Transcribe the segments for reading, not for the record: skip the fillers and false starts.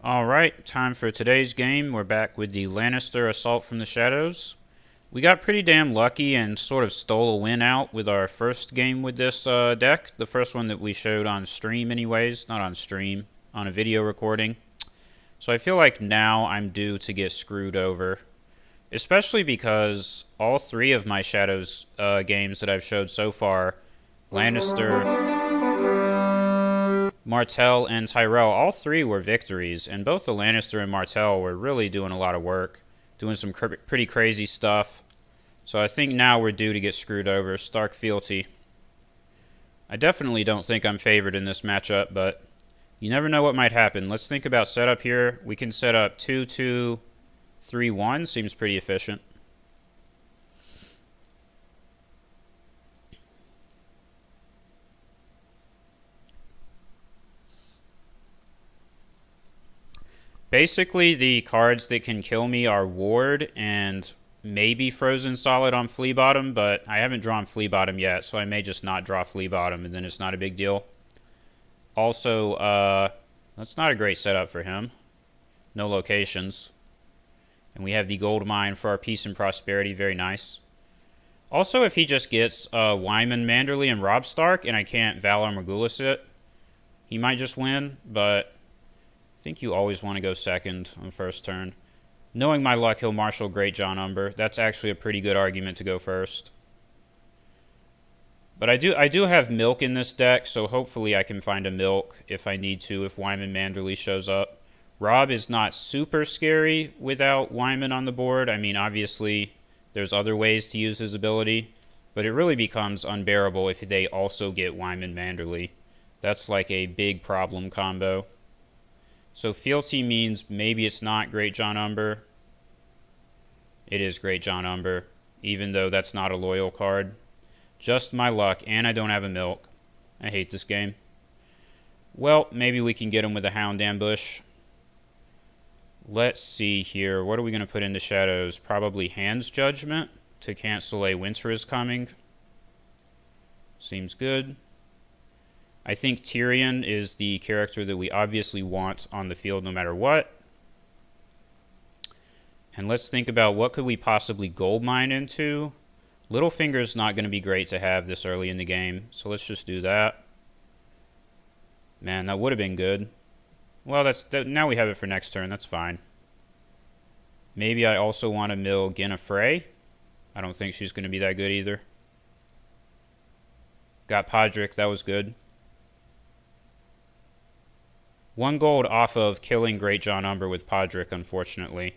Alright, time for today's game. We're back with the Lannister Assault from the Shadows. We got pretty damn lucky and sort of stole a win out with our first game with this deck. The first one that we showed on stream anyways. Not on stream, on a video recording. So I feel like now I'm due to get screwed over. Especially because all three of my Shadows games that I've showed so far, Lannister, Martell, and Tyrell, all three were victories, and both the Lannister and Martell were really doing a lot of work, doing some pretty crazy stuff. So I think now we're due to get screwed over. Stark fealty. I definitely don't think I'm favored in this matchup, but you never know what might happen. Let's think about setup here. We can set up 2-2-3-1. Seems pretty efficient. Basically, the cards that can kill me are Ward and maybe Frozen Solid on Flea Bottom, but I haven't drawn Flea Bottom yet, so I may just not draw Flea Bottom, and then it's not a big deal. Also, that's not a great setup for him. No locations. And we have the Gold Mine for our Peace and Prosperity. Very nice. Also, if he just gets Wyman, Manderley, and Robb Stark, and I can't Valar Morghulis it, he might just win, but I think you always want to go second on first turn. Knowing my luck, he'll marshal Great John Umber. That's actually a pretty good argument to go first. But I do have Milk in this deck, so hopefully I can find a Milk if I need to, if Wyman Manderley shows up. Robb is not super scary without Wyman on the board. I mean, obviously, there's other ways to use his ability, but it really becomes unbearable if they also get Wyman Manderley. That's like a big problem combo. So fealty means maybe it's not Great John Umber. It is Great John Umber, even though that's not a loyal card. Just my luck, and I don't have a Milk. I hate this game. Well, maybe we can get him with a Hound Ambush. Let's see here. What are we going to put into Shadows? Probably Hand's Judgment to cancel a Winter is Coming. Seems good. I think Tyrion is the character that we obviously want on the field no matter what. And let's think about what could we possibly gold mine into. Littlefinger's not going to be great to have this early in the game, so let's just do that. Man, that would have been good. Well, now we have it for next turn. That's fine. Maybe I also want to mill Genna Frey. I don't think she's going to be that good either. Got Podrick. That was good. 1 gold off of killing Great John Umber with Podrick, unfortunately.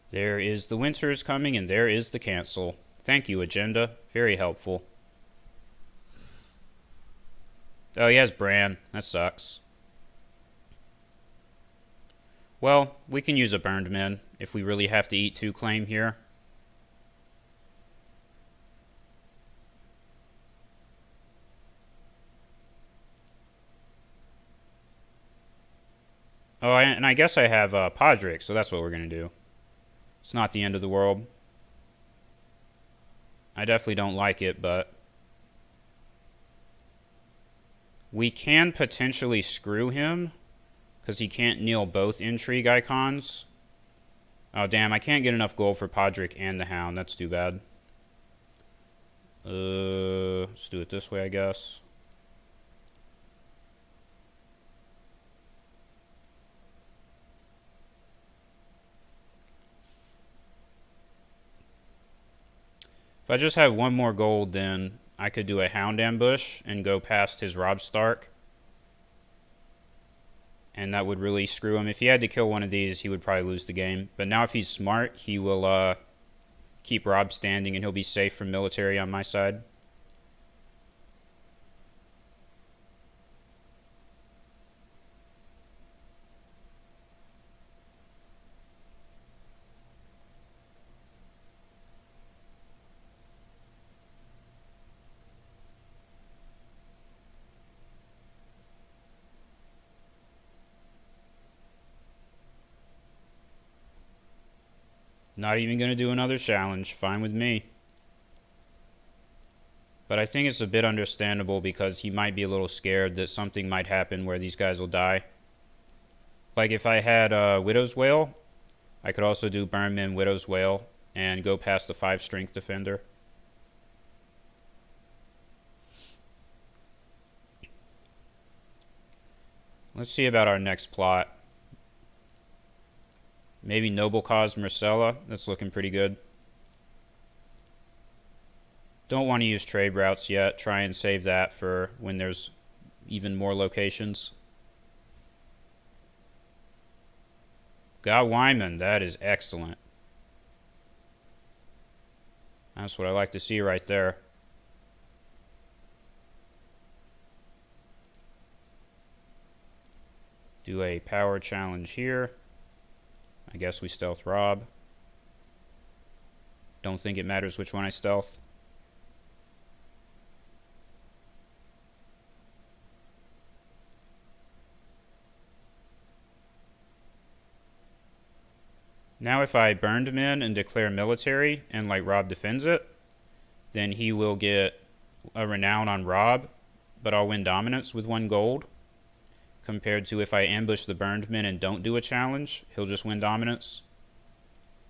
There is the Winter is Coming, and there is the cancel. Thank you, Agenda. Very helpful. Oh, he has Bran. That sucks. Well, we can use a Burned Men if we really have to eat 2 claim here. Oh, and I guess I have Podrick, so that's what we're going to do. It's not the end of the world. I definitely don't like it, but we can potentially screw him because he can't kneel both intrigue icons. Oh, damn, I can't get enough gold for Podrick and the Hound. That's too bad. Let's do it this way, I guess. If I just have 1 more gold, then I could do a Hound Ambush and go past his Robb Stark. And that would really screw him. If he had to kill one of these, he would probably lose the game. But now if he's smart, he will keep Robb standing and he'll be safe from military on my side. Not even going to do another challenge. Fine with me. But I think it's a bit understandable because he might be a little scared that something might happen where these guys will die. Like if I had Widow's Wail, I could also do Burnman, Widow's Wail, and go past the 5 strength defender. Let's see about our next plot. Maybe Noble Cause Marcella. That's looking pretty good. Don't want to use trade routes yet. Try and save that for when there's even more locations. Got Wyman. That is excellent. That's what I like to see right there. Do a power challenge here. I guess we stealth Rob. Don't think it matters which one I stealth. Now if I burned him in and declare military and like Rob defends it, then he will get a renown on Rob, but I'll win dominance with 1 gold. Compared to if I ambush the burned men and don't do a challenge, he'll just win dominance.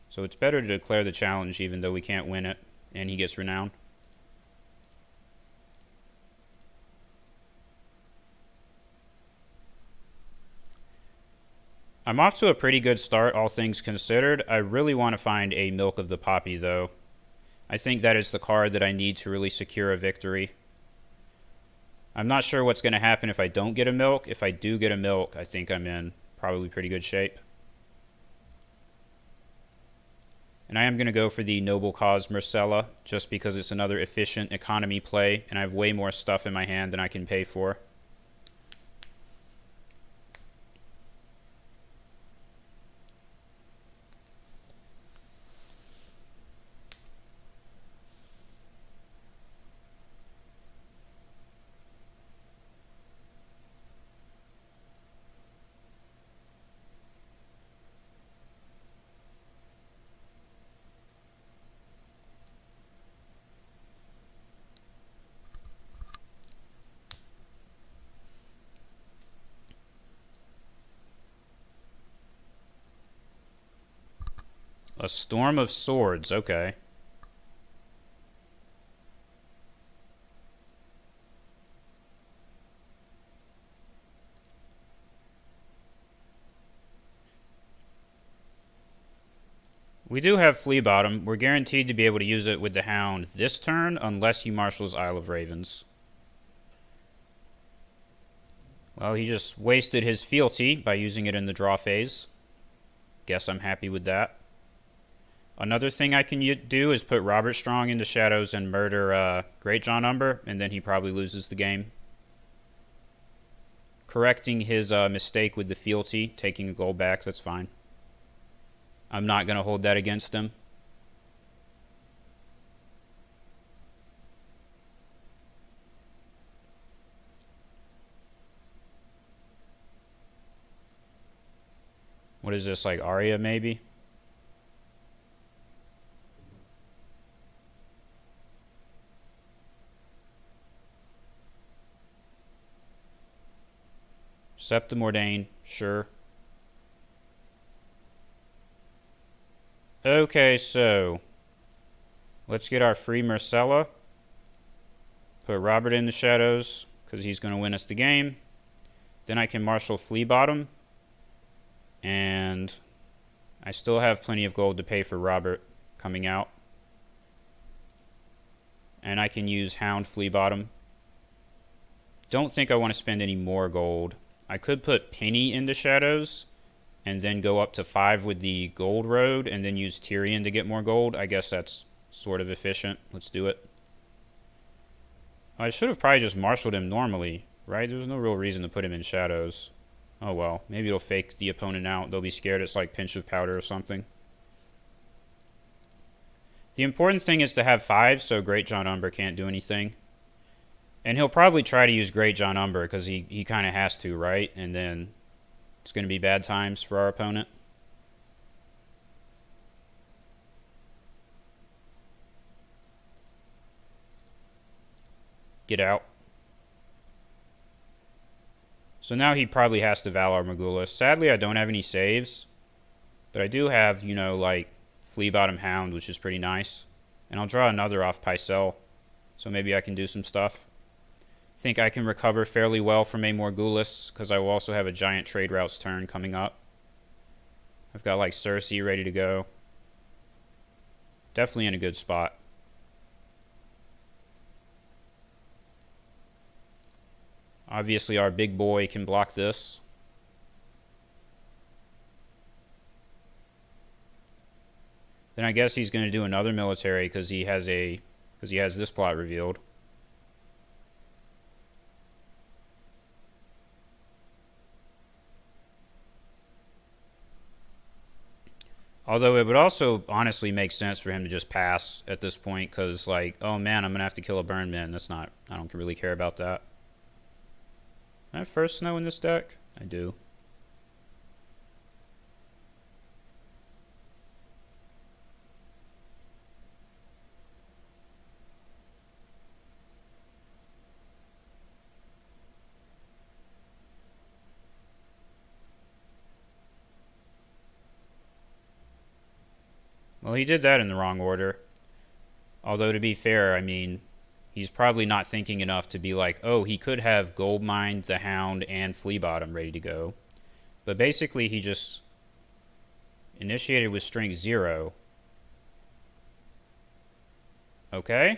So it's better to declare the challenge even though we can't win it, and he gets renown. I'm off to a pretty good start, all things considered. I really want to find a Milk of the Poppy, though. I think that is the card that I need to really secure a victory. I'm not sure what's going to happen if I don't get a Milk. If I do get a Milk, I think I'm in probably pretty good shape. And I am going to go for the Noble Cause Marcella, just because it's another efficient economy play, and I have way more stuff in my hand than I can pay for. A Storm of Swords, okay. We do have Flea Bottom. We're guaranteed to be able to use it with the Hound this turn unless he marshals Isle of Ravens. Well, he just wasted his fealty by using it in the draw phase. Guess I'm happy with that. Another thing I can do is put Robert Strong into shadows and murder Great John Umber, and then he probably loses the game. Correcting his mistake with the fealty, taking a gold back, that's fine. I'm not going to hold that against him. What is this, like Arya maybe? Septim Ordain, sure. Okay, so let's get our free Marcella. Put Robert in the shadows because he's going to win us the game. Then I can marshal Flea Bottom. And I still have plenty of gold to pay for Robert coming out. And I can use Hound Flea Bottom. Don't think I want to spend any more gold. I could put Penny into shadows and then go up to 5 with the gold road and then use Tyrion to get more gold. I guess that's sort of efficient. Let's do it. I should have probably just marshaled him normally, right? There's no real reason to put him in shadows. Oh well, maybe it'll fake the opponent out. They'll be scared it's like Pinch of Powder or something. The important thing is to have 5 so Great John Umber can't do anything. And he'll probably try to use Great John Umber because he kind of has to, right? And then it's going to be bad times for our opponent. Get out. So now he probably has to Valar Morghulis. Sadly, I don't have any saves. But I do have, you know, like Flea Bottom Hound, which is pretty nice. And I'll draw another off Pycelle. So maybe I can do some stuff. I think I can recover fairly well from a Morghulis, because I will also have a giant trade routes turn coming up. I've got like Cersei ready to go. Definitely in a good spot. Obviously our big boy can block this. Then I guess he's going to do another military because he has this plot revealed. Although it would also honestly make sense for him to just pass at this point because, like, oh man, I'm going to have to kill a burn man. That's not, I don't really care about that. I have first snow in this deck? I do. Well, he did that in the wrong order. Although, to be fair, I mean, he's probably not thinking enough to be like, oh, he could have Gold Mined, the Hound, and Flea Bottom ready to go. But basically, he just initiated with strength 0. Okay?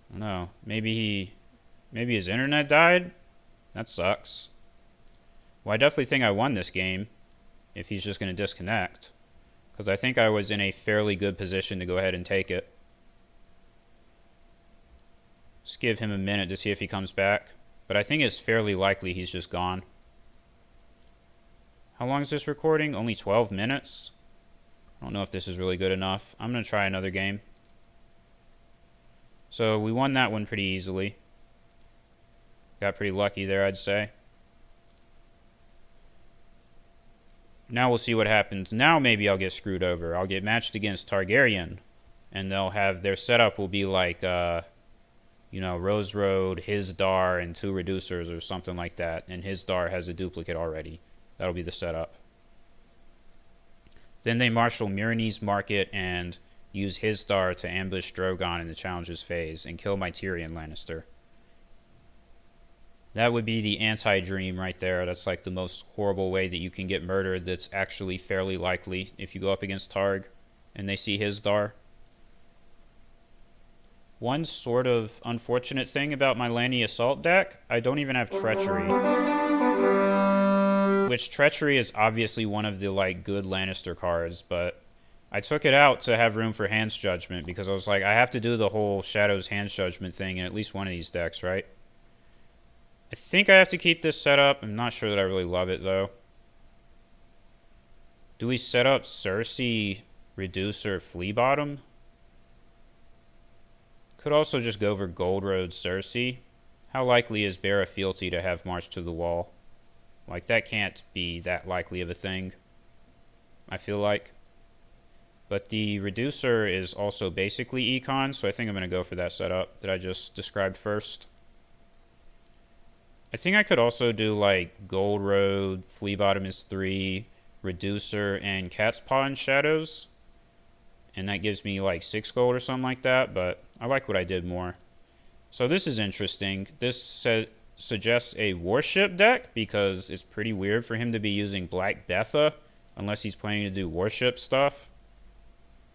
I don't know. Maybe his internet died? That sucks. Well, I definitely think I won this game if he's just going to disconnect. Because I think I was in a fairly good position to go ahead and take it. Just give him a minute to see if he comes back. But I think it's fairly likely he's just gone. How long is this recording? Only 12 minutes? I don't know if this is really good enough. I'm going to try another game. So we won that one pretty easily. Got pretty lucky there, I'd say. Now we'll see what happens. Now maybe I'll get screwed over. I'll get matched against Targaryen. And they'll have, their setup will be like, you know, Rose Road, his Dar, and 2 reducers or something like that. And his Dar has a duplicate already. That'll be the setup. Then they marshal Myronese Market and use his Dar to ambush Drogon in the challenges phase and kill my Tyrion Lannister. That would be the anti-dream right there. That's like the most horrible way that you can get murdered that's actually fairly likely if you go up against Targ and they see his Dar. One sort of unfortunate thing about my Lanni Assault deck, I don't even have Treachery. Which Treachery is obviously one of the like good Lannister cards, but I took it out to have room for Hand's Judgment because I was like, I have to do the whole Shadows Hand's Judgment thing in at least one of these decks, right? I think I have to keep this set up. I'm not sure that I really love it, though. Do we set up Cersei, Reducer, Flea Bottom? Could also just go for Gold Road, Cersei. How likely is Barra Fealty to have March to the Wall? Like, that can't be that likely of a thing, I feel like. But the Reducer is also basically Econ, so I think I'm going to go for that setup that I just described first. I think I could also do like Gold Road, Flea Bottom is 3, Reducer, and Cat's Paw in Shadows. And that gives me like 6 gold or something like that, but I like what I did more. So this is interesting. This suggests a Warship deck because it's pretty weird for him to be using Black Betha unless he's planning to do Warship stuff.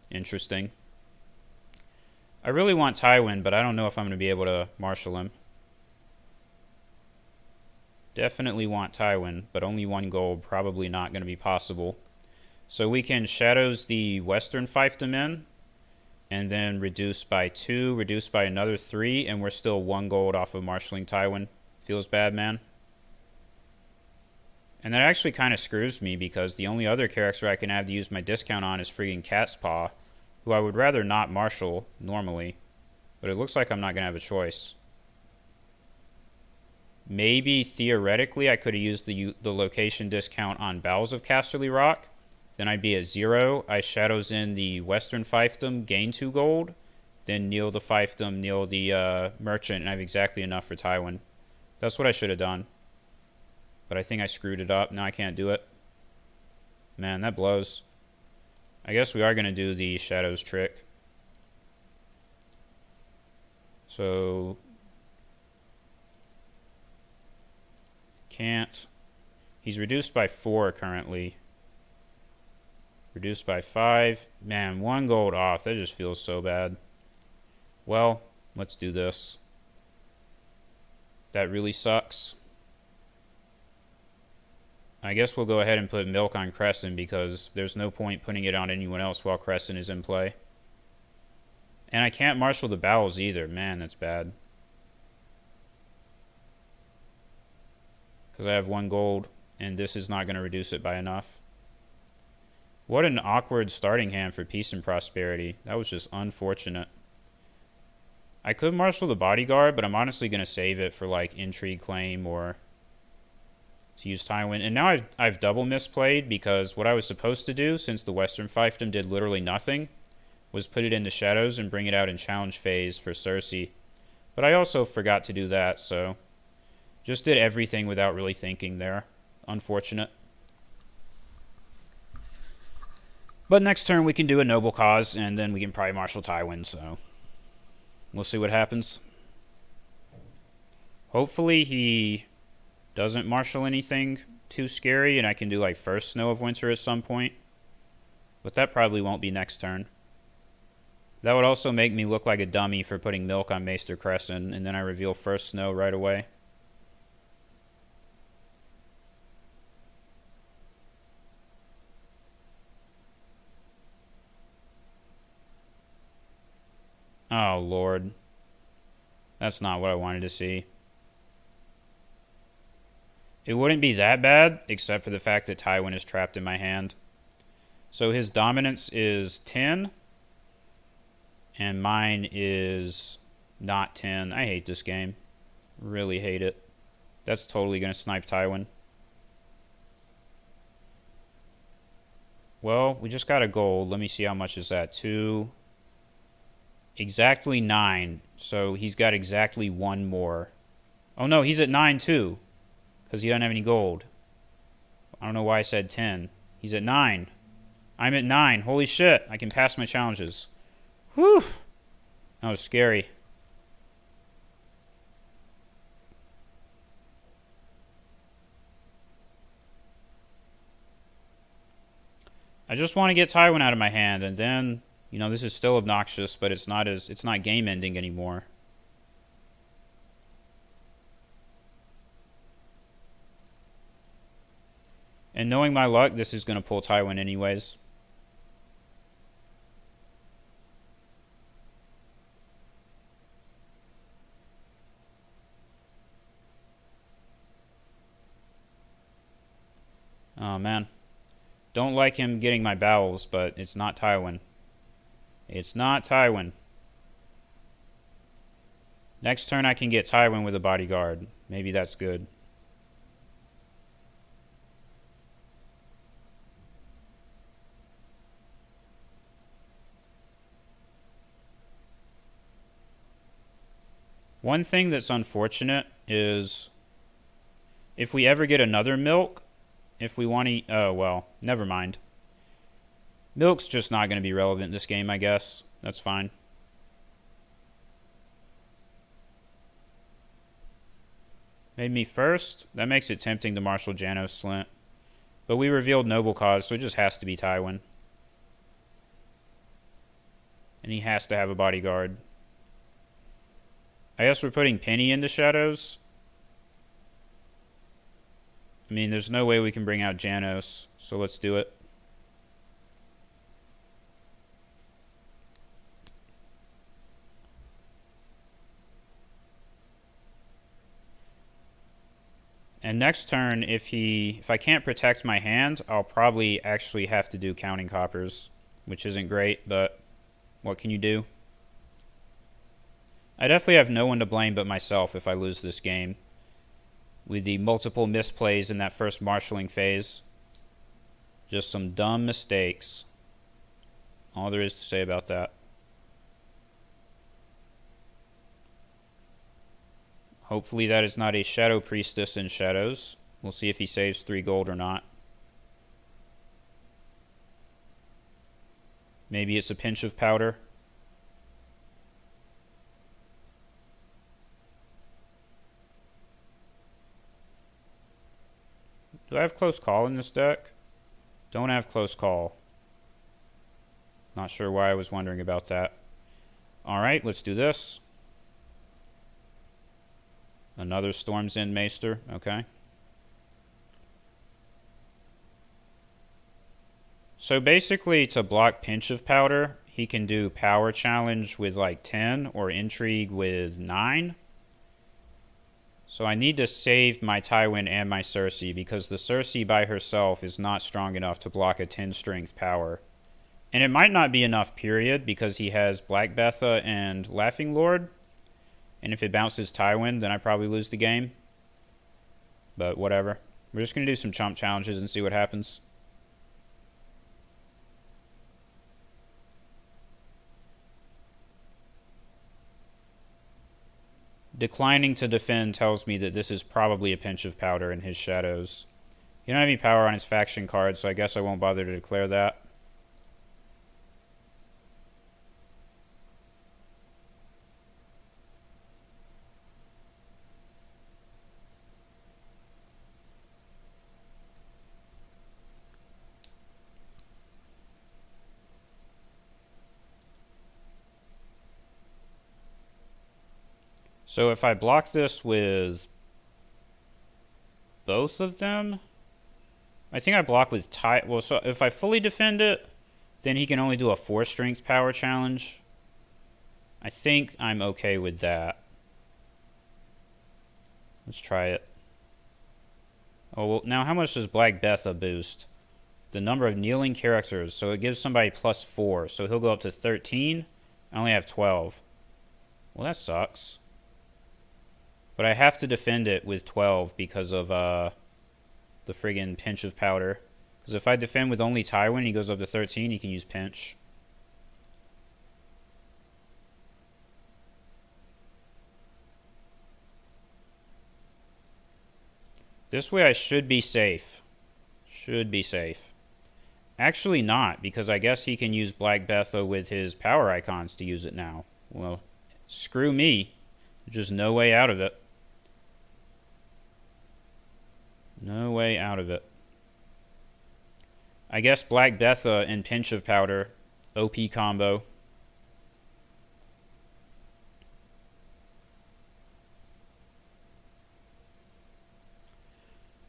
Interesting. I really want Tywin, but I don't know if I'm going to be able to marshal him. Definitely want Tywin, but only 1 gold. Probably not going to be possible. So we can Shadows the Western Fiefdom in, and then reduce by 2, reduce by another 3, and we're still 1 gold off of marshaling Tywin. Feels bad, man. And that actually kind of screws me because the only other character I can have to use my discount on is friggin' Cat's Paw, who I would rather not marshal normally, but it looks like I'm not going to have a choice. Maybe, theoretically, I could have used the location discount on Bowels of Casterly Rock. Then I'd be at 0. I Shadows in the Western Fiefdom, gain 2 gold. then kneel the fiefdom, kneel the merchant, and I have exactly enough for Tywin. That's what I should have done. But I think I screwed it up. Now I can't do it. Man, that blows. I guess we are going to do the shadows trick. So... can't. He's reduced by 4 currently. Reduced by 5. Man, 1 gold off. That just feels so bad. Well, let's do this. That really sucks. I guess we'll go ahead and put milk on Crescent because there's no point putting it on anyone else while Crescent is in play. And I can't marshal the bowels either. Man, that's bad. Because I have 1 gold, and this is not going to reduce it by enough. What an awkward starting hand for peace and prosperity. That was just unfortunate. I could marshal the bodyguard, but I'm honestly going to save it for like intrigue claim or to use Tywin. And now I've double misplayed because what I was supposed to do, since the Western fiefdom did literally nothing, was put it into shadows and bring it out in challenge phase for Cersei. But I also forgot to do that, so just did everything without really thinking there. Unfortunate. But next turn we can do a noble cause, and then we can probably marshal Tywin, so we'll see what happens. Hopefully he doesn't marshal anything too scary, and I can do like first Snow of Winter at some point. But that probably won't be next turn. That would also make me look like a dummy for putting milk on Maester Crescent, and then I reveal first Snow right away. Oh, Lord. That's not what I wanted to see. It wouldn't be that bad, except for the fact that Tywin is trapped in my hand. So his dominance is 10, and mine is not 10. I hate this game. Really hate it. That's totally going to snipe Tywin. Well, we just got a gold. Let me see how much is that. 2... exactly 9. So he's got exactly 1 more. Oh no, he's at 9 too. Because he doesn't have any gold. I don't know why I said 10. He's at 9. I'm at 9. Holy shit. I can pass my challenges. Whew. That was scary. I just want to get Tywin out of my hand, and then, you know, this is still obnoxious, but it's not game ending anymore. And knowing my luck, this is going to pull Tywin anyways. Oh, man. Don't like him getting my bowels, but it's not Tywin. It's not Tywin. Next turn I can get Tywin with a bodyguard. Maybe that's good. One thing that's unfortunate is if we ever get another milk, if we want to... oh, well, never mind. Milk's just not going to be relevant in this game, I guess. That's fine. Made me first. That makes it tempting to marshal Janos Slint. But we revealed noble cause, so it just has to be Tywin. And he has to have a bodyguard. I guess we're putting Penny into shadows. I mean, there's no way we can bring out Janos, so let's do it. And next turn, if I can't protect my hand, I'll probably actually have to do counting coppers, which isn't great, but what can you do? I definitely have no one to blame but myself if I lose this game. With the multiple misplays in that first marshalling phase. Just some dumb mistakes. All there is to say about that. Hopefully that is not a Shadow Priestess in Shadows. We'll see if he saves 3 gold or not. Maybe it's a pinch of powder. Do I have close call in this deck? Don't have close call. Not sure why I was wondering about that. Alright, let's do this. Another Storm's End Maester. Okay. So basically, to block Pinch of Powder, he can do Power Challenge with like 10 or Intrigue with 9. So I need to save my Tywin and my Cersei because the Cersei by herself is not strong enough to block a 10 strength power. And it might not be enough, period, because he has Black Betha and Laughing Lord. And if it bounces Tywin, then I probably lose the game. But whatever. We're just going to do some chump challenges and see what happens. Declining to defend tells me that this is probably a pinch of powder in his shadows. He don't have any power on his faction card, so I guess I won't bother to declare that. So if I block this with both of them, I think I block with well, so if I fully defend it, then he can only do a 4 strength power challenge. I think I'm okay with that. Let's try it. Oh, well, now how much does Black Betha boost? The number of kneeling characters, so it gives somebody +4, so he'll go up to 13. I only have 12. Well, that sucks. But I have to defend it with 12 because of the friggin' pinch of powder. Because if I defend with only Tywin, he goes up to 13, he can use pinch. This way I should be safe. Should be safe. Actually not, because I guess he can use Black Betha with his power icons to use it now. Well, screw me. There's just no way out of it. No way out of it. I guess Black Betha and Pinch of Powder. OP combo.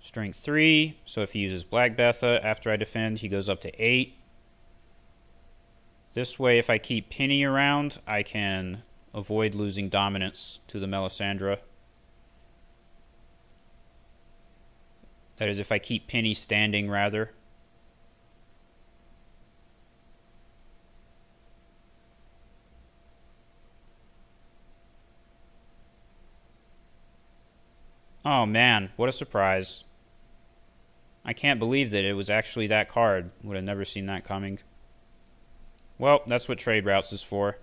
Strength 3. So if he uses Black Betha after I defend, he goes up to 8. This way, if I keep Penny around, I can avoid losing dominance to the Melisandre. That is, if I keep Penny standing, rather. Oh man, what a surprise. I can't believe that it was actually that card. Would have never seen that coming. Well, that's what trade routes is for.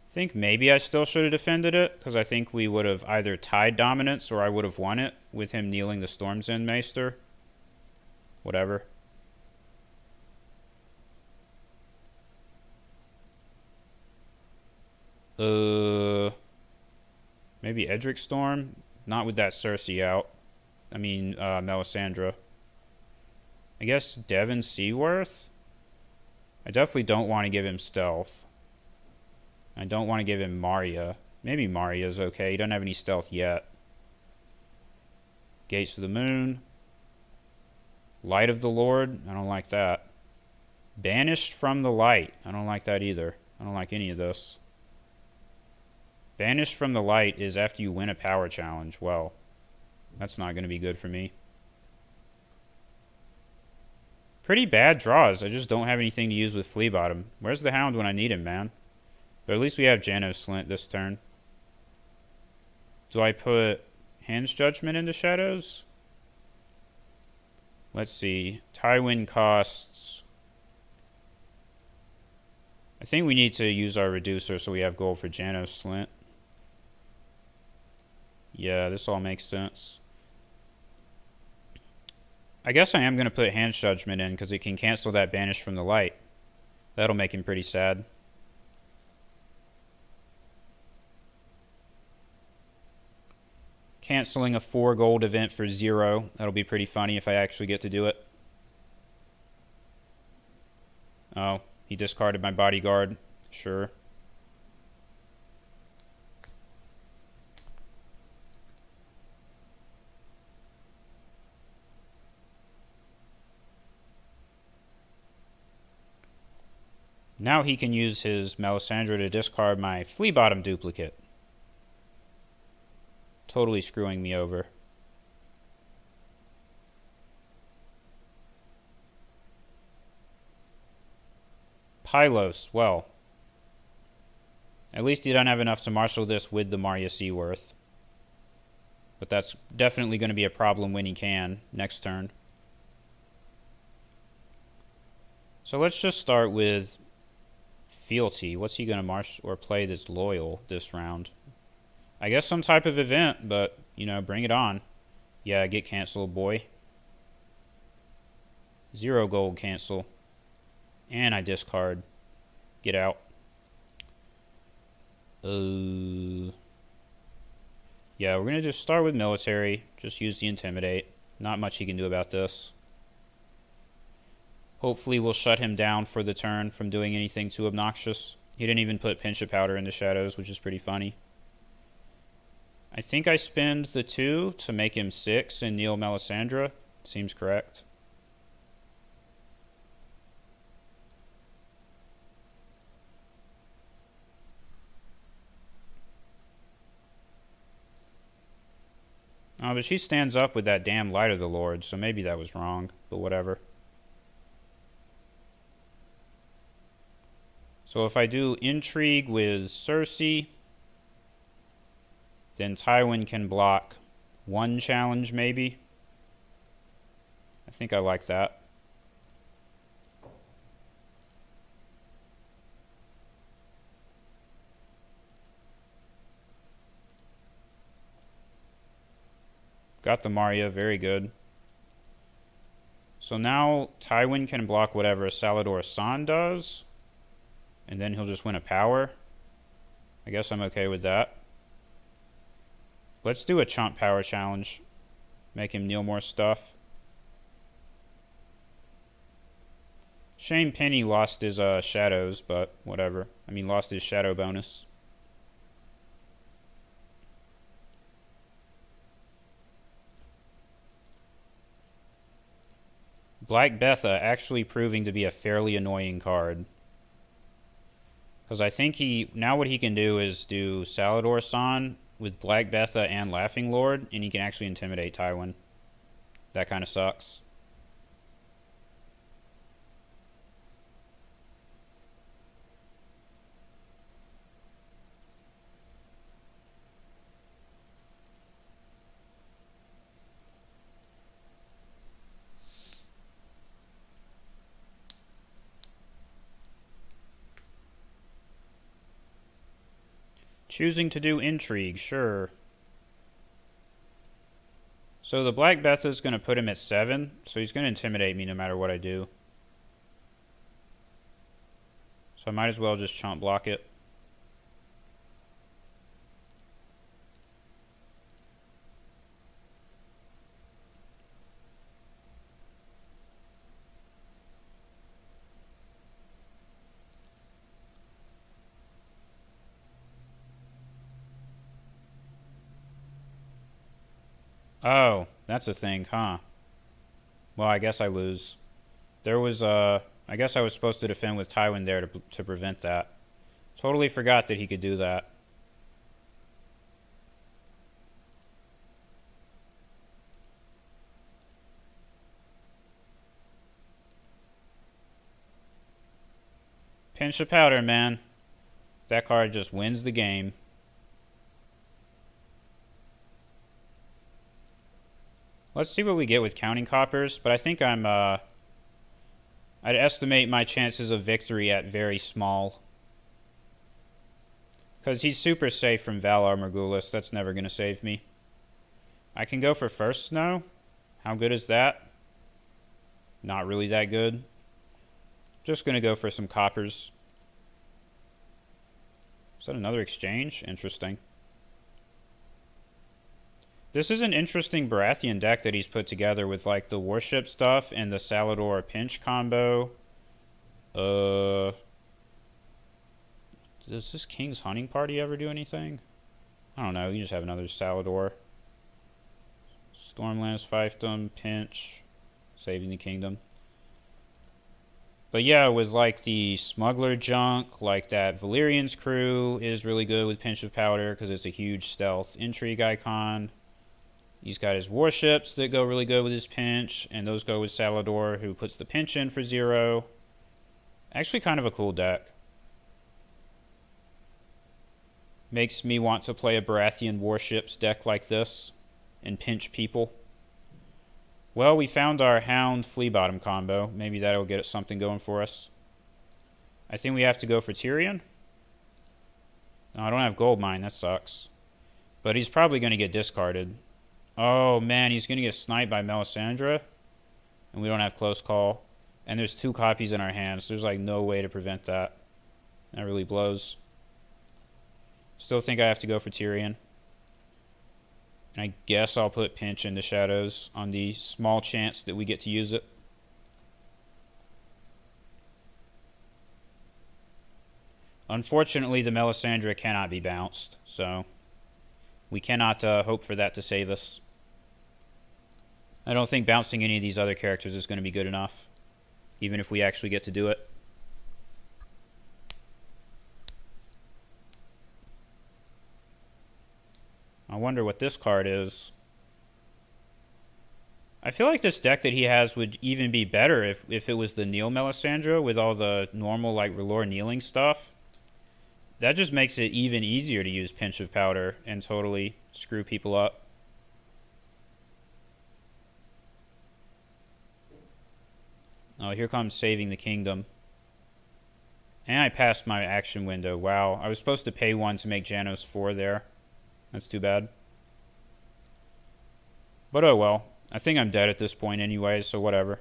I think maybe I still should have defended it, because I think we would have either tied dominance or I would have won it with him kneeling the Storm's End Maester. Whatever. Maybe Edric Storm? Not with that Cersei out. I mean, Melisandre. I guess Devon Seaworth? I definitely don't want to give him stealth. I don't want to give him Maria. Maybe Maria's okay. He doesn't have any stealth yet. Gates of the Moon. Light of the Lord. I don't like that. Banished from the Light. I don't like that either. I don't like any of this. Banished from the Light is after you win a power challenge. Well, that's not going to be good for me. Pretty bad draws. I just don't have anything to use with Flea Bottom. Where's the Hound when I need him, man? But at least we have Janos Slint this turn. Do I put Hand's Judgment into Shadows? Let's see. Tywin costs I think we need to use our reducer so we have gold for Janos Slint. Yeah, this all makes sense. I guess I am going to put Hand's Judgment in because it can cancel that Banish from the Light. That'll make him pretty sad. Canceling a 4 gold event for 0. That'll be pretty funny if I actually get to do it. Oh, he discarded my bodyguard. Sure. Now he can use his Melisandre to discard my Flea Bottom duplicate. Totally screwing me over. Pylos, well. At least he doesn't have enough to marshal this with the Marya Seaworth. But that's definitely going to be a problem when he can, next turn. So let's just start with Fealty. What's he going to marshal or play that's loyal this round? I guess some type of event, but, you know, bring it on. Yeah, get canceled, boy. 0 gold cancel. And I discard. Get out. Yeah, we're going to just start with military. Just use the Intimidate. Not much he can do about this. Hopefully we'll shut him down for the turn from doing anything too obnoxious. He didn't even put Pinch of Powder in the shadows, which is pretty funny. I think I spend the 2 to make him 6 and kneel Melisandre. Seems correct. Oh, but she stands up with that damn Light of the Lord, so maybe that was wrong, but whatever. So if I do Intrigue with Cersei, then Tywin can block 1 challenge, maybe. I think I like that. Got the Marya, very good. So now Tywin can block whatever Salador San does. And then he'll just win a power. I guess I'm okay with that. Let's do a Chomp Power challenge. Make him kneel more stuff. Shame Penny lost his shadows, but whatever. I mean, lost his shadow bonus. Black Betha actually proving to be a fairly annoying card. Because I think now what he can do is do Salador San with Black Betha and Laughing Lord, and he can actually intimidate Tywin. That kind of sucks. Choosing to do Intrigue, sure. So the Black Betha is going to put him at 7, so he's going to intimidate me no matter what I do. So I might as well just chomp block it. Oh, that's a thing, huh? Well, I guess I lose. There was, I guess I was supposed to defend with Tywin there to prevent that. Totally forgot that he could do that. Pinch of Powder, man. That card just wins the game. Let's see what we get with counting coppers, but I think I'd estimate my chances of victory at very small. Because he's super safe from Valar Morghulis. That's never going to save me. I can go for first snow. How good is that? Not really that good. Just going to go for some coppers. Is that another exchange? Interesting. This is an interesting Baratheon deck that he's put together with like the warship stuff and the Salador pinch combo. Does this King's Hunting Party ever do anything? I don't know. You just have another Salador. Stormlands Fiefdom, pinch, saving the kingdom. But yeah, with like the smuggler junk, like that Valyrian's crew is really good with pinch of powder because it's a huge stealth intrigue icon. He's got his warships that go really good with his pinch, and those go with Salador, who puts the pinch in for 0. Actually kind of a cool deck. Makes me want to play a Baratheon warships deck like this and pinch people. Well, we found our Hound Flea Bottom combo. Maybe that'll get us something going for us. I think we have to go for Tyrion. No, I don't have Gold Mine. That sucks. But he's probably going to get discarded. Oh, man, he's going to get sniped by Melisandre. And we don't have Close Call. And there's 2 copies in our hands. So there's like no way to prevent that. That really blows. Still think I have to go for Tyrion. And I guess I'll put pinch into shadows on the small chance that we get to use it. Unfortunately, the Melisandre cannot be bounced, so we cannot hope for that to save us. I don't think bouncing any of these other characters is going to be good enough, even if we actually get to do it. I wonder what this card is. I feel like this deck that he has would even be better if it was the Kneel Melisandre with all the normal like R'hllor kneeling stuff. That just makes it even easier to use pinch of powder and totally screw people up. Oh, here comes Saving the Kingdom. And I passed my action window. Wow, I was supposed to pay 1 to make Janos 4 there. That's too bad. But oh well. I think I'm dead at this point anyway, so whatever.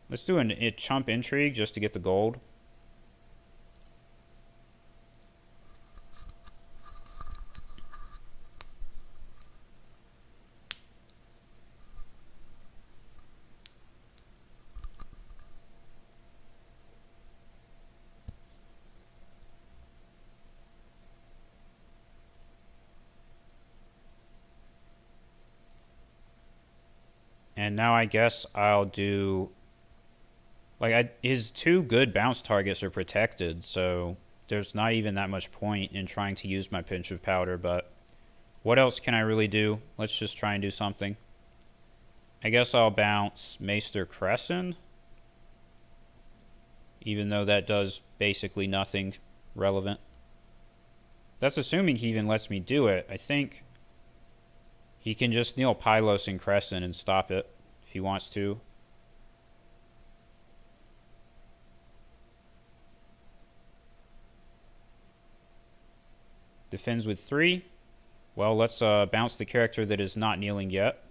Let's do a chump intrigue just to get the gold. And now I guess I'll do... his 2 good bounce targets are protected, so there's not even that much point in trying to use my pinch of powder, but what else can I really do? Let's just try and do something. I guess I'll bounce Maester Crescent, even though that does basically nothing relevant. That's assuming he even lets me do it. I think he can just kneel Pylos and Crescent and stop it if he wants to. Defends with 3. Well, let's bounce the character that is not kneeling yet.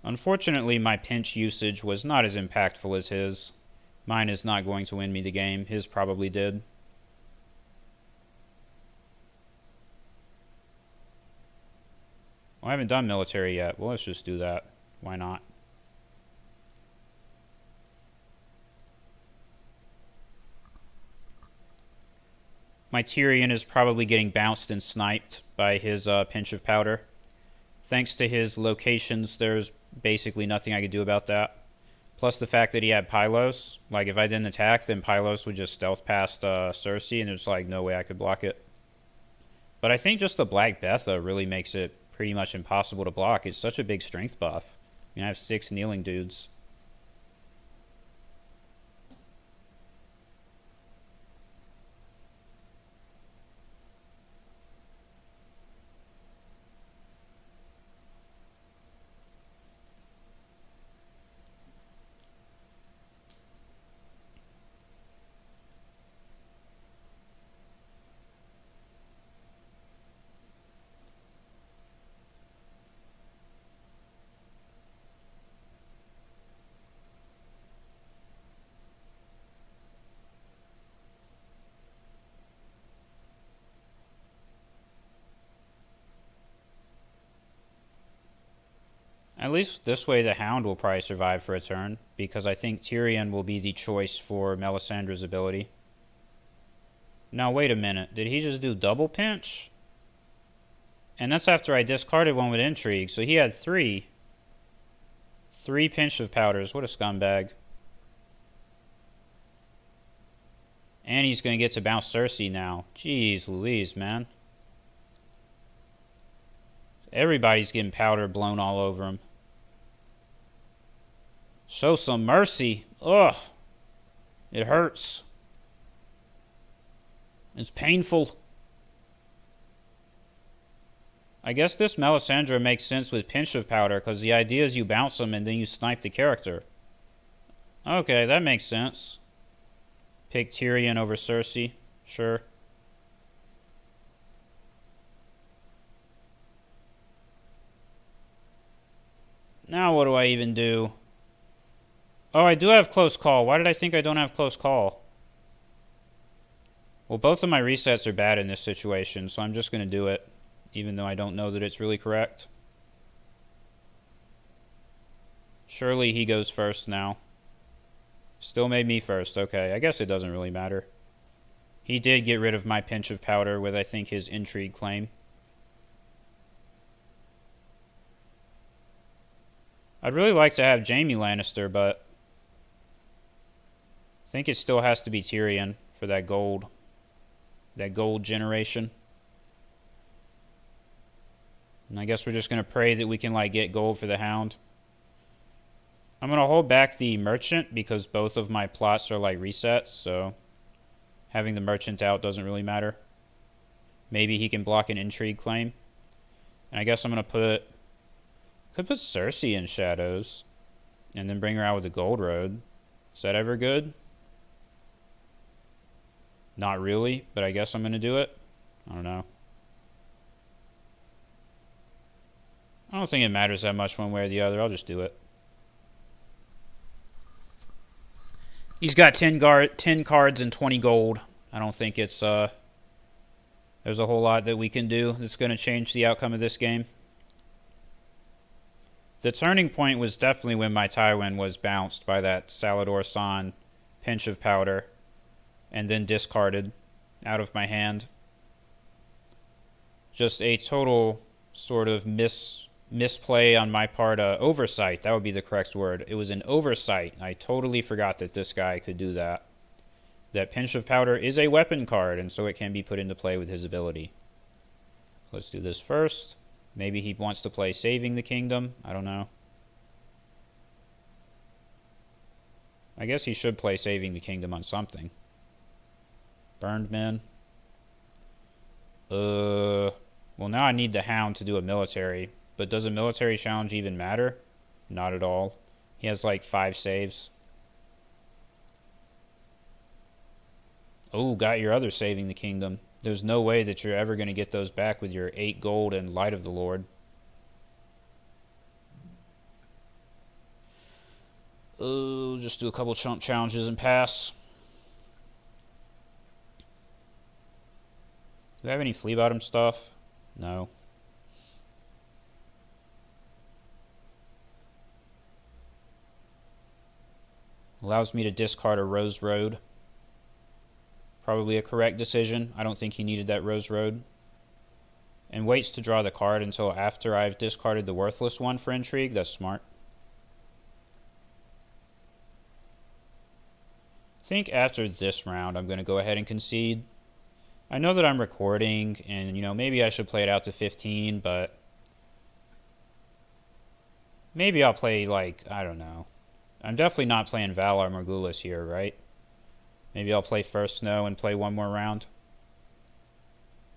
Unfortunately, my pinch usage was not as impactful as his. Mine is not going to win me the game. His probably did. Well, I haven't done military yet. Well, let's just do that. Why not? My Tyrion is probably getting bounced and sniped by his pinch of powder. Thanks to his locations, there's basically nothing I could do about that. Plus the fact that he had Pylos. Like, if I didn't attack, then Pylos would just stealth past Cersei, and there's, like, no way I could block it. But I think just the Black Betha really makes it pretty much impossible to block. It's such a big strength buff. I mean, I have 6 kneeling dudes. At least this way the Hound will probably survive for a turn, because I think Tyrion will be the choice for Melisandre's ability. Now, wait a minute. Did he just do double pinch? And that's after I discarded one with Intrigue, so he had three. 3 pinch of powders. What a scumbag. And he's going to get to bounce Cersei now. Jeez Louise, man. Everybody's getting powder blown all over him. Show some mercy. Ugh. It hurts. It's painful. I guess this Melisandre makes sense with pinch of powder, because the idea is you bounce them and then you snipe the character. Okay, that makes sense. Pick Tyrion over Cersei. Sure. Now what do I even do? Oh, I do have close call. Why did I think I don't have close call? Well, both of my resets are bad in this situation, so I'm just going to do it, even though I don't know that it's really correct. Surely he goes first now. Still made me first. Okay, I guess it doesn't really matter. He did get rid of my pinch of powder with, I think, his intrigue claim. I'd really like to have Jaime Lannister, but I think it still has to be Tyrion for that gold. That gold generation. And I guess we're just going to pray that we can, like, get gold for the Hound. I'm going to hold back the Merchant because both of my plots are, like, resets, so having the Merchant out doesn't really matter. Maybe he can block an intrigue claim. And I guess I'm going to put... Could put Cersei in Shadows and then bring her out with the Gold Road. Is that ever good? Not really, but I guess I'm going to do it. I don't know. I don't think it matters that much one way or the other. I'll just do it. He's got 10 cards and 20 gold. I don't think it's there's a whole lot that we can do that's going to change the outcome of this game. The turning point was definitely when my Tywin was bounced by that Salador San pinch of powder and then discarded out of my hand. Just a total sort of misplay on my part. Oversight, that would be the correct word. It was an oversight. I totally forgot that this guy could do that. That pinch of powder is a weapon card, and so it can be put into play with his ability. Let's do this first. Maybe he wants to play Saving the Kingdom. I don't know. I guess he should play Saving the Kingdom on something. Burned Men. Well, now I need the Hound to do a military. But does a military challenge even matter? Not at all. He has like 5 saves. Oh, got your other Saving the Kingdom. There's no way that you're ever going to get those back with your 8 gold and Light of the Lord. Oh, just do a couple chump challenges and pass. Do I have any flea bottom stuff? No. Allows me to discard a Rose Road. Probably a correct decision. I don't think he needed that Rose Road. And waits to draw the card until after I've discarded the worthless one for intrigue. That's smart. I think after this round, I'm going to go ahead and concede. I know that I'm recording, and, you know, maybe I should play it out to 15, but maybe I'll play, like, I don't know. I'm definitely not playing Valar Morghulis here, right? Maybe I'll play First Snow and play one more round.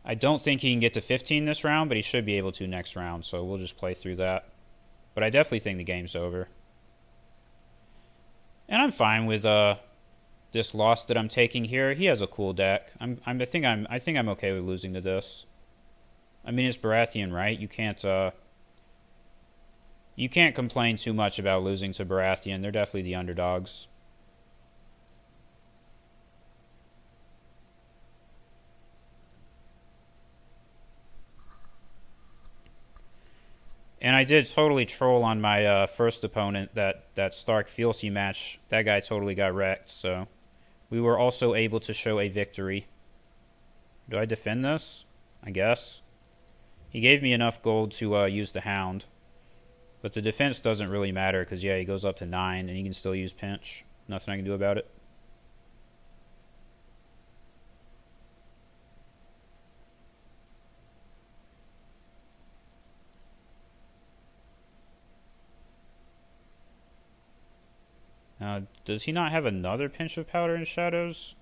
I don't think he can get to 15 this round, but he should be able to next round, so we'll just play through that. But I definitely think the game's over. And I'm fine with this loss that I'm taking here. He has a cool deck. I think I'm okay with losing to this. I mean, it's Baratheon, right? You can't complain too much about losing to Baratheon. They're definitely the underdogs. And I did totally troll on my first opponent, that Stark Fealty match. That guy totally got wrecked, so we were also able to show a victory. Do I defend this? I guess. He gave me enough gold to use the Hound. But the defense doesn't really matter because, yeah, he goes up to 9 and he can still use pinch. Nothing I can do about it. Does he not have another pinch of powder in shadows?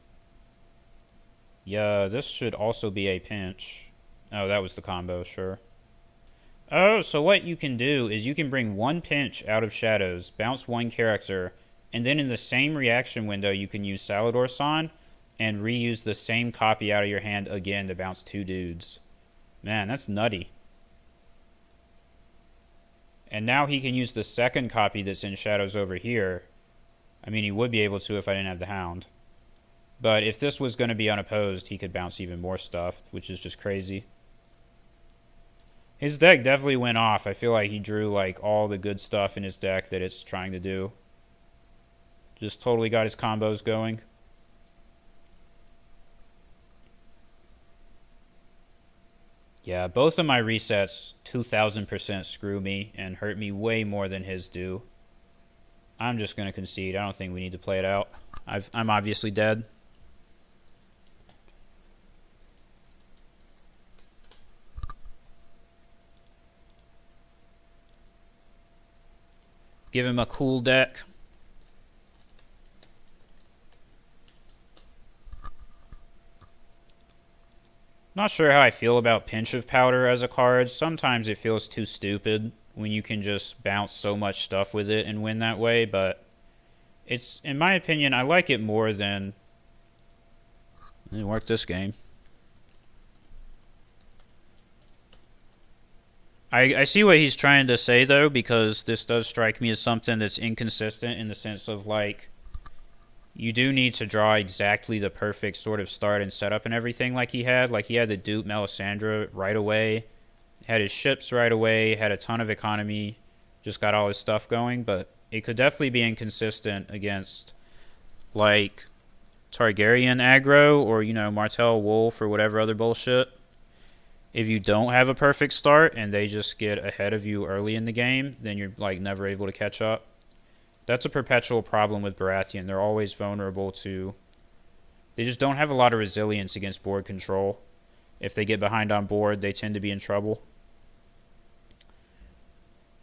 Yeah, this should also be a pinch. Oh, that was the combo, sure. Oh, so what you can do is you can bring one pinch out of shadows, bounce one character, and then in the same reaction window you can use Salador San and reuse the same copy out of your hand again to bounce 2 dudes. Man, that's nutty. And now he can use the second copy that's in shadows over here. I mean, he would be able to if I didn't have the Hound. But if this was going to be unopposed, he could bounce even more stuff, which is just crazy. His deck definitely went off. I feel like he drew like all the good stuff in his deck that it's trying to do. Just totally got his combos going. Yeah, both of my resets 2000% screw me and hurt me way more than his do. I'm just going to concede. I don't think we need to play it out. I'm obviously dead. Give him a cool deck. Not sure how I feel about Pinch of Powder as a card. Sometimes it feels too stupid when you can just bounce so much stuff with it and win that way, but it's, in my opinion, I like it more than... It didn't work this game. I see what he's trying to say, though, because this does strike me as something that's inconsistent in the sense of, like, you do need to draw exactly the perfect sort of start and setup and everything like he had. Like, he had the dupe Melisandre right away, had his ships right away, had a ton of economy, just got all his stuff going, but it could definitely be inconsistent against, like, Targaryen aggro or, you know, Martell Wolf or whatever other bullshit. If you don't have a perfect start and they just get ahead of you early in the game, then you're, like, never able to catch up. That's a perpetual problem with Baratheon. They're always vulnerable to... They just don't have a lot of resilience against board control. If they get behind on board, they tend to be in trouble.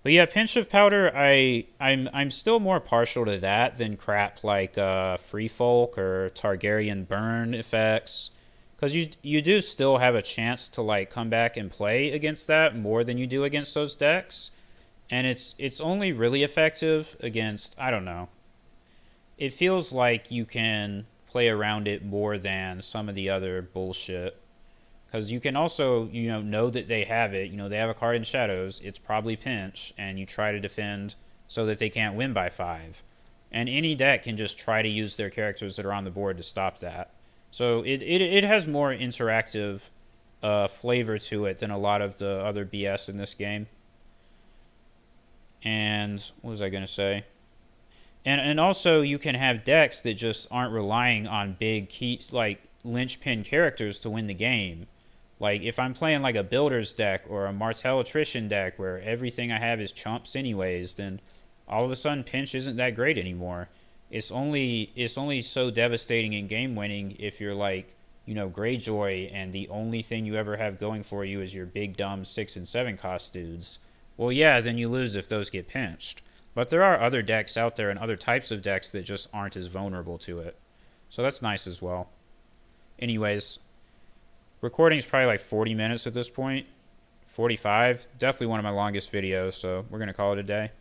But yeah, Pinch of Powder, I'm still more partial to that than crap like Free Folk or Targaryen Burn effects. Because you do still have a chance to like come back and play against that more than you do against those decks. And it's only really effective against, I don't know. It feels like you can play around it more than some of the other bullshit. Because you can also, know that they have it. They have a card in Shadows. It's probably Pinch. And you try to defend so that they can't win by 5. And any deck can just try to use their characters that are on the board to stop that. So it has more interactive flavor to it than a lot of the other BS in this game. And what was I going to say? And also you can have decks that just aren't relying on big keys like linchpin characters to win the game. Like if I'm playing like a builder's deck or a Martell attrition deck where everything I have is chumps anyways, then all of a sudden Pinch isn't that great anymore. It's only so devastating in game winning if you're like, Greyjoy and the only thing you ever have going for you is your big dumb 6 and 7 cost dudes. Well, yeah, then you lose if those get pinched. But there are other decks out there and other types of decks that just aren't as vulnerable to it. So that's nice as well. Anyways, recording's probably like 40 minutes at this point. 45. Definitely one of my longest videos, so we're going to call it a day.